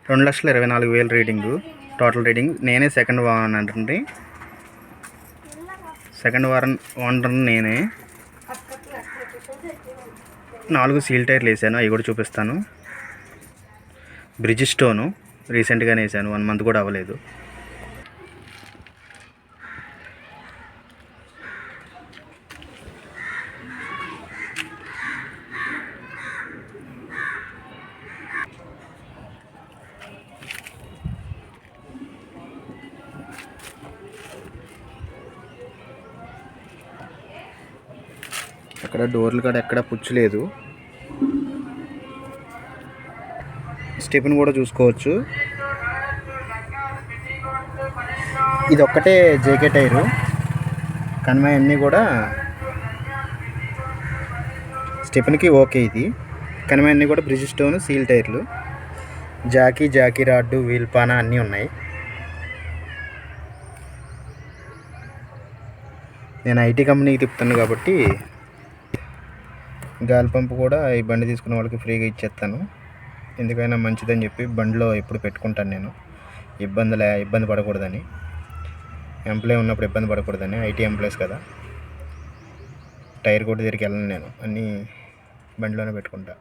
2,24,000 reading total reading. నేనే second owner నేనే. 4 seal టైర్లు వేసాను, అవి కూడా చూపిస్తాను. బ్రిడ్జ్ స్టోను రీసెంట్గానే వేసాను, 1 మంత్ కూడా అవ్వలేదు. అక్కడ డోర్లు కూడా ఎక్కడ పుచ్చు లేదు. స్టెప్ని కూడా చూసుకోవచ్చు. ఇది ఒక్కటే జేకే టైరు, కన్వే అన్నీ కూడా స్టెప్నికి ఓకే. ఇది కన్వే అన్నీ కూడా బ్రిడ్జ్ స్టోన్ సీల్ టైర్లు. జాకీ రాడ్డు, వీల్ పానా అన్నీ ఉన్నాయి. నేను ఐటీ కంపెనీకి తిప్పుతాను కాబట్టి గాలి పంపు కూడా ఈ బండి తీసుకున్న వాళ్ళకి ఫ్రీగా ఇచ్చేస్తాను. ఎందుకైనా మంచిదని చెప్పి బండిలో ఎప్పుడు పెట్టుకుంటాను నేను, ఇబ్బంది పడకూడదని. ఎంప్లాయ్ ఉన్నప్పుడు ఇబ్బంది పడకూడదని. ఐటీ ఎంప్లాయీస్ కదా, టైర్ కొట్టి దగ్గరికి వెళ్ళను నేను, అన్నీ బండిలోనే పెట్టుకుంటా.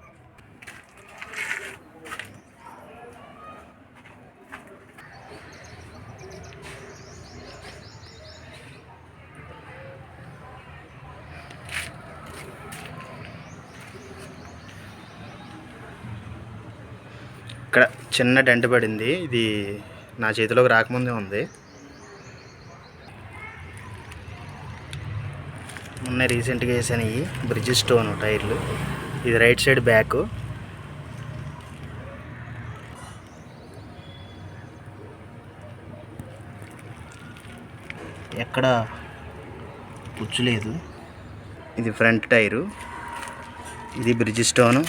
ఇక్కడ చిన్న డెంట్ పడింది, ఇది నా చేతిలోకి రాకముందే ఉంది. మొన్న రీసెంట్గా వేసాను ఈ బ్రిడ్జ్ స్టోన్ టైర్లు. ఇది రైట్ సైడ్ బ్యాక్. ఎక్కడ పుచ్చు లేదు. ఇది ఫ్రంట్ టైరు, ఇది బ్రిడ్జ్ స్టోను.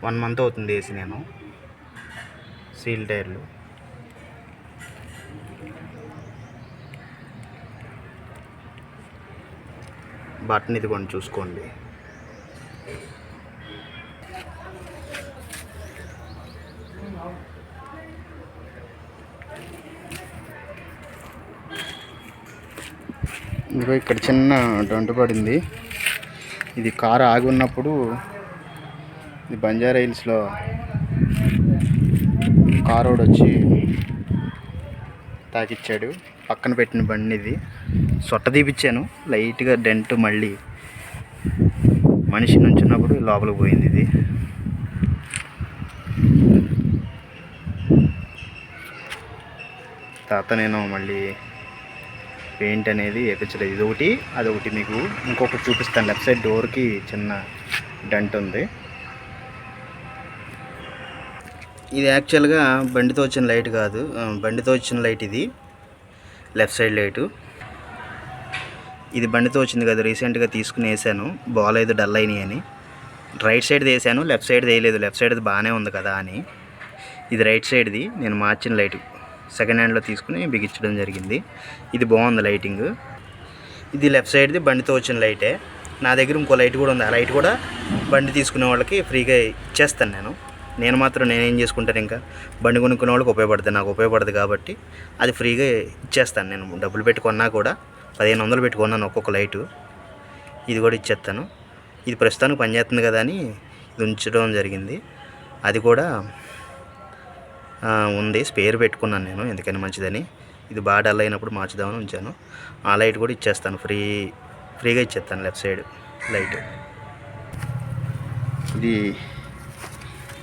వన్ మంత్ అవుతుంది వేసి నేను. సీల్ టైర్లు. బటన్ ఇది కొన్ని చూసుకోండి. ఇంకో ఇక్కడ చిన్న డొంటు పడింది. ఇది కారు ఆగి ఉన్నప్పుడు, ఇది బంజారా హిల్స్లో కారోడు వచ్చి తాకిచ్చాడు. పక్కన పెట్టిన బండి ఇది. సొట్ట తీపిచ్చాను, లైట్గా డెంట్ మళ్ళీ మనిషి నుంచున్నప్పుడు లోపలికి పోయింది ఇది. నేను మళ్ళీ పెయింట్ అనేది వేయించలేదు. ఇదొకటి అదొకటి. మీకు ఇంకొకటి చూపిస్తాను. లెఫ్ట్ సైడ్ డోర్కి చిన్న డెంట్ ఉంది. ఇది యాక్చువల్గా బండితో వచ్చిన లైట్ కాదు, బండితో వచ్చిన లైట్ ఇది. లెఫ్ట్ సైడ్ లైటు ఇది బండితో వచ్చింది కదా, రీసెంట్గా తీసుకుని వేసాను. బాగాలేదు, డల్ అయినాయి అని. రైట్ సైడ్ది వేసాను, లెఫ్ట్ సైడ్ది వేయలేదు. లెఫ్ట్ సైడ్ది బాగానే ఉంది కదా అని. ఇది రైట్ సైడ్ది నేను మార్చిన లైటు సెకండ్ హ్యాండ్లో తీసుకుని బిగించడం జరిగింది. ఇది బాగుంది లైటింగ్. ఇది లెఫ్ట్ సైడ్ది బండితో వచ్చిన లైటే. నా దగ్గర ఇంకో లైట్ కూడా ఉంది. ఆ లైట్ కూడా బండి తీసుకునే వాళ్ళకి ఫ్రీగా ఇచ్చేస్తాను నేను మాత్రం నేనేం చేసుకుంటాను, ఇంకా బండి కొనుక్కునే వాళ్ళకి ఉపయోగపడుతుంది, నాకు ఉపయోగపడుతుంది కాబట్టి అది ఫ్రీగా ఇచ్చేస్తాను నేను. డబ్బులు పెట్టుకున్నా కూడా 1500 పెట్టుకున్నాను ఒక్కొక్క లైటు. ఇది కూడా ఇచ్చేస్తాను. ఇది ప్రస్తుతానికి పనిచేస్తుంది కదా అని ఇది ఉంచడం జరిగింది. అది కూడా ఉంది, స్పేర్ పెట్టుకున్నాను నేను ఎందుకని మంచిదని. ఇది బాగా డల్ అయినప్పుడు మార్చుదామని ఉంచాను. ఆ లైట్ కూడా ఇచ్చేస్తాను, ఫ్రీగా ఇచ్చేస్తాను లెఫ్ట్ సైడ్ లైట్. ఇది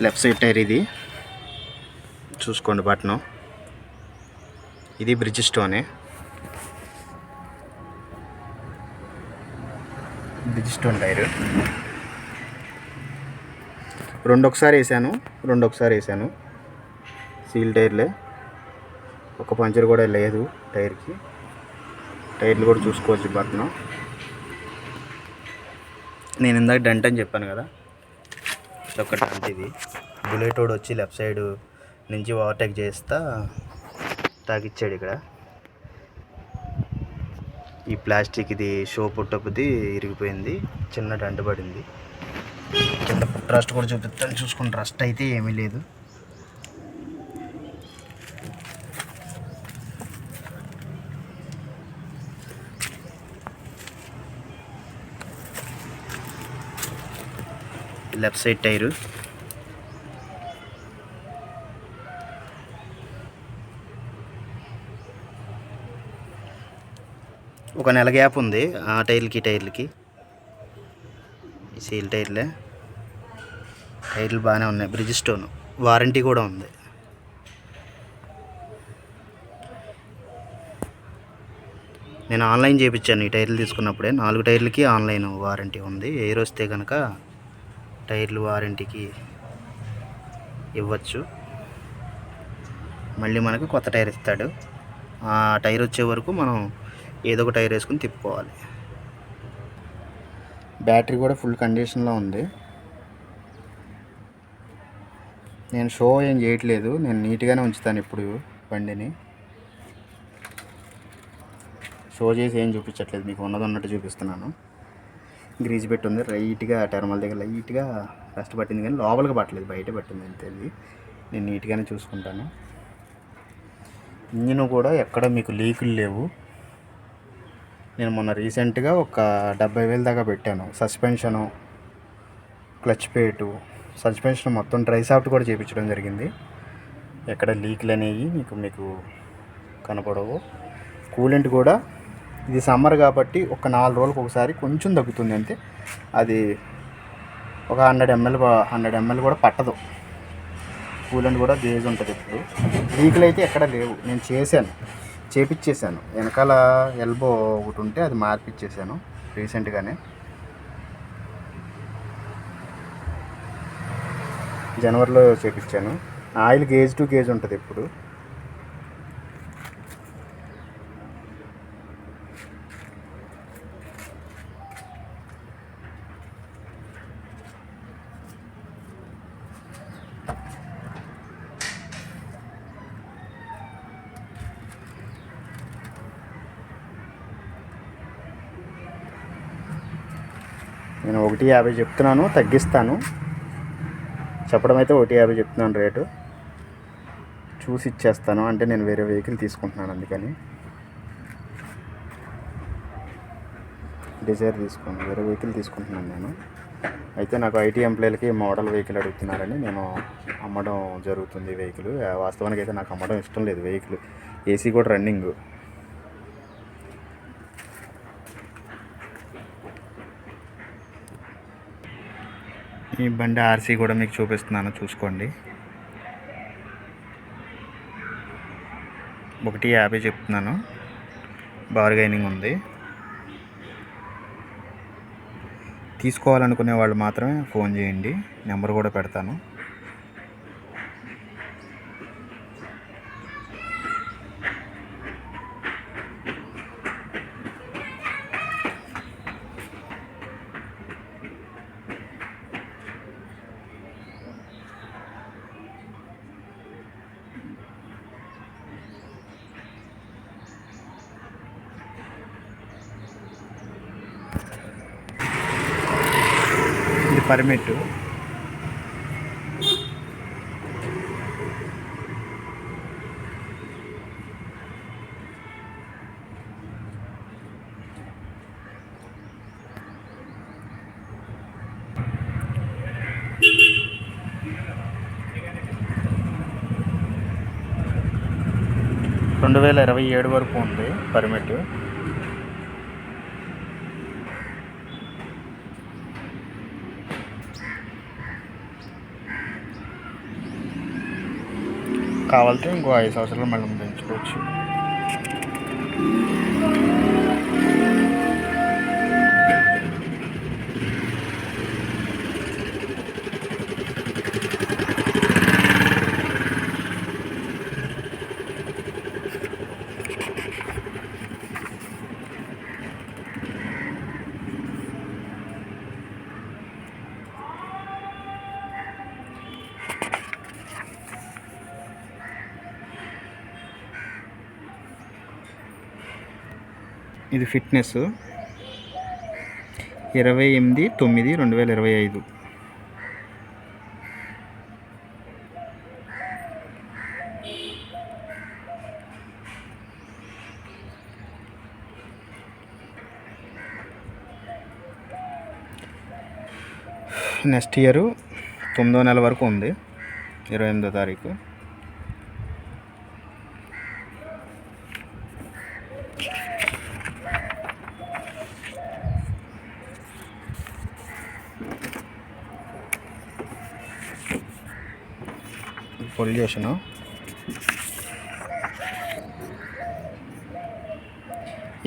లెఫ్ట్ సైడ్ టైర్, ఇది చూసుకోండి బటను. ఇది బ్రిడ్జ్ స్టోనే. Bridgestone tyre. 2 ఒకసారి వేసాను. సీల్ టైర్లే, ఒక పంచర్ కూడా లేదు టైర్కి. టైర్లు కూడా చూసుకోవచ్చు బటను. నేను ఇందాక డెంట్ అని చెప్పాను కదా, ఇదొక డెంట్. ఇది బుల్లెట్ రోడ్ వచ్చి లెఫ్ట్ సైడ్ నుంచి ఓవర్టేక్ చేస్తా తాకిచ్చాడు ఇక్కడ. ఈ ప్లాస్టిక్ ఇది షో పుట్టపుది ఇరిగిపోయింది, చిన్న డంటు పడింది. కింద ఫుట్ రస్ట్ కూడా చూపిస్తాను చూసుకుని. రస్ట్ అయితే ఏమీ లేదు. లెఫ్ట్ సైడ్ టైరు, ఒక నెల గ్యాప్ ఉంది ఆ టైర్లకి టైర్లకి. ఈ సీల్ టైర్లే, టైర్లు బాగానే ఉన్నాయి. బ్రిడ్జ్ స్టోన్ వారంటీ కూడా ఉంది. నేను ఆన్లైన్ చేయించాను ఈ టైర్లు తీసుకున్నప్పుడే. 4 టైర్లకి ఆన్లైన్ వారంటీ ఉంది. ఎయిర్ వస్తే కనుక టైర్లు వారంటీకి ఇవ్వచ్చు. మళ్ళీ మనకు కొత్త టైర్ ఇస్తాడు. ఆ టైర్ వచ్చే వరకు మనం ఏదో ఒక టైర్ వేసుకుని తిప్పుకోవాలి. బ్యాటరీ కూడా ఫుల్ కండిషన్లో ఉంది. నేను షో ఏం చేయట్లేదు, నేను నీట్గానే ఉంచుతాను ఇప్పుడు బండిని. షో చేసి ఏం చూపించట్లేదు, మీకు ఉన్నది ఉన్నట్టు చూపిస్తున్నాను. గ్రీజ్ పెట్టి ఉంది రైట్గా, టెర్మల్ దగ్గర లైట్గా రస్ట్ పట్టింది కానీ లోపలికి పట్టలేదు, బయట పట్టింది అంతే. నేను నీట్గానే చూసుకుంటాను. ఇంజిన్ కూడా ఎక్కడ మీకు లీకులు లేవు. నేను మొన్న రీసెంట్గా ఒక 70,000 దాకా పెట్టాను. సస్పెన్షను, క్లచ్ ప్లేటు, సస్పెన్షన్ మొత్తం డ్రై సాఫ్ట్ కూడా చేయించడం జరిగింది. ఎక్కడ లీకులు అనేవి మీకు కనపడవు. కూలెంట్ కూడా ఇది సమ్మర్ కాబట్టి ఒక 4 రోజులకు ఒకసారి కొంచెం తగ్గుతుంది అంతే. అది ఒక 100 ml కూడా పట్టదు. కూలెంట్ కూడా గేజ్ ఉంటుంది ఇప్పుడు. లీకులు అయితే ఎక్కడ లేవు. నేను చేపించేసాను. వెనకాల ఎల్బో ఒకటి ఉంటే అది మార్పిచ్చేసాను రీసెంట్గానే. జనవరిలో చేపించాను. ఆయిల్ గేజ్ టు గేజ్ ఉంటుంది ఇప్పుడు. నేను 150 చెప్తున్నాను, తగ్గిస్తాను. చెప్పడం అయితే 150 చెప్తున్నాను రేటు. చూసి ఇచ్చేస్తాను, అంటే నేను వేరే వెహికల్ తీసుకుంటున్నాను అందుకని. డిజైర్ వేరే వెహికల్ తీసుకుంటున్నాను నేను. అయితే నాకు ఐటీ ఎంప్లాయీలకి మోడల్ వెహికల్ అడుగుతున్నారని నేను అమ్మడం జరుగుతుంది వెహికల్. వాస్తవానికి అయితే నాకు అమ్మడం ఇష్టం లేదు వెహికల్. ఏసీ కూడా రన్నింగ్. ఈ బండి ఆర్సీ కూడా మీకు చూపిస్తున్నాను చూసుకోండి. 150 చెప్తున్నాను. బార్గైనింగ్ ఉంది. తీసుకోవాలనుకునే వాళ్ళు మాత్రమే ఫోన్ చేయండి, నెంబర్ కూడా పెడతాను. ఇది పర్మిట్. రెండు 2027 వరకు ఉంది పర్మిట్. కావాలంటే ఇంకో 5 సంవత్సరాలు మళ్ళీ పెంచుకోవచ్చు. ఇది ఫిట్నెస్ 28/9/2025. నెక్స్ట్ ఇయర్ 9వ నెల వరకు ఉంది, 28వ తారీఖు. పొల్యూషను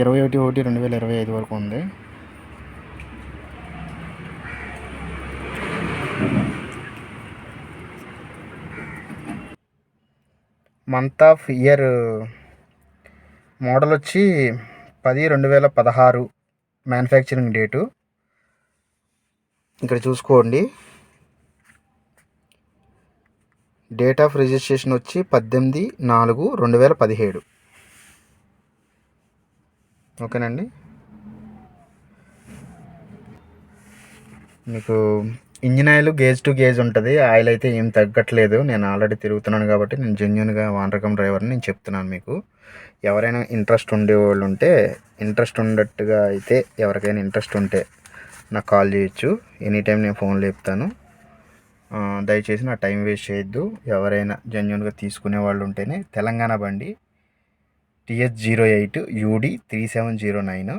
21/1/2025 వరకు ఉంది. మంత్ ఆఫ్ ఇయర్ మోడల్ వచ్చి 10/2016 మ్యానుఫ్యాక్చరింగ్ డేటు. ఇక్కడ చూసుకోండి, డేట్ ఆఫ్ రిజిస్ట్రేషన్ వచ్చి 18/4/2017. ఓకేనండి. మీకు engine oil gauge to gauge ఉంటుంది. ఆయిల్ అయితే ఏం తగ్గట్లేదు. నేను ఆల్రెడీ తిరుగుతున్నాను కాబట్టి నేను జెన్యున్గా వాన్ రకం డ్రైవర్ని నేను చెప్తున్నాను మీకు. ఎవరైనా ఇంట్రెస్ట్ ఉండేవాళ్ళు ఉంటే, ఇంట్రెస్ట్ ఉన్నట్టుగా అయితే ఎవరికైనా ఇంట్రెస్ట్ ఉంటే నాకు కాల్ చేయొచ్చు. ఎనీ టైం నేను ఫోన్ లేపుతాను. దయచేసి నా టైం వేస్ట్ చేయొద్దు. ఎవరైనా జెన్యున్గా తీసుకునే వాళ్ళు ఉంటేనే. తెలంగాణ బండి TH08 UD 3709.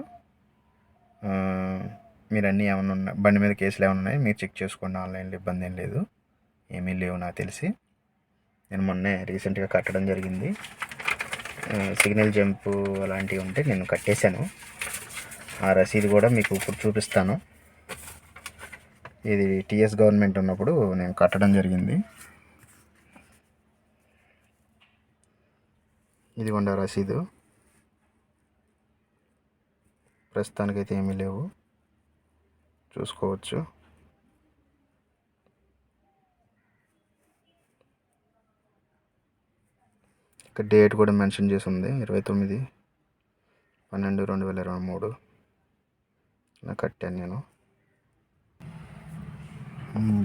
మీరు అన్నీ ఏమైనా ఉన్నాయి, బండి మీద కేసులు ఏమైనా ఉన్నాయి మీరు చెక్ చేసుకోండి. ఆన్లైన్లో ఇబ్బంది ఏం లేదు, ఏమీ లేవు నాకు తెలిసి. నేను మొన్నే రీసెంట్గా కట్టడం జరిగింది. సిగ్నల్ జంపు అలాంటివి ఉంటే నేను కట్టేశాను. ఆ రసీదు కూడా మీకు ఇప్పుడు చూపిస్తాను. ఇది TS గవర్నమెంట్ ఉన్నప్పుడు నేను కట్టడం జరిగింది. ఇది కొండ రసీదు. ప్రస్తుతానికైతే ఏమీ లేవు, చూసుకోవచ్చు. ఇక్కడ డేట్ కూడా మెన్షన్ చేసి ఉంది, 29/12/2023 నాకు కట్టాను నేను.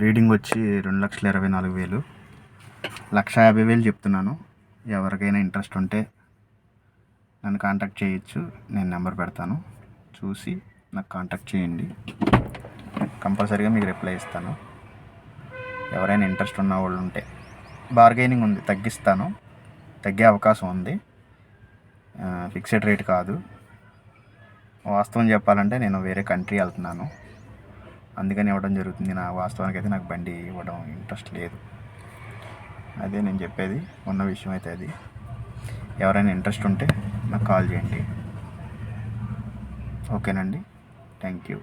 రీడింగ్ వచ్చి 2,24,000, 1,50,000 చెప్తున్నాను. ఎవరికైనా ఇంట్రెస్ట్ ఉంటే నన్ను కాంటాక్ట్ చేయొచ్చు. నేను నెంబర్ పెడతాను, చూసి నాకు కాంటాక్ట్ చేయండి. కంపల్సరీగా మీకు రిప్లై ఇస్తాను. ఎవరైనా ఇంట్రెస్ట్ ఉన్న వాళ్ళు ఉంటే. బార్గెనింగ్ ఉంది, తగ్గిస్తాను, తగ్గే అవకాశం ఉంది. ఫిక్స్డ్ రేట్ కాదు. వాస్తవం చెప్పాలంటే నేను వేరే కంట్రీ వెళ్తున్నాను, అందుకని ఇవ్వడం జరుగుతుంది. నా వాస్తవానికి అయితే నాకు బండి ఇవ్వడం ఇంట్రెస్ట్ లేదు. అదే నేను చెప్పేది, ఉన్న విషయం అయితే అది. ఎవరైనా ఇంట్రెస్ట్ ఉంటే నాకు కాల్ చేయండి. ఓకేనండి, థ్యాంక్ యూ.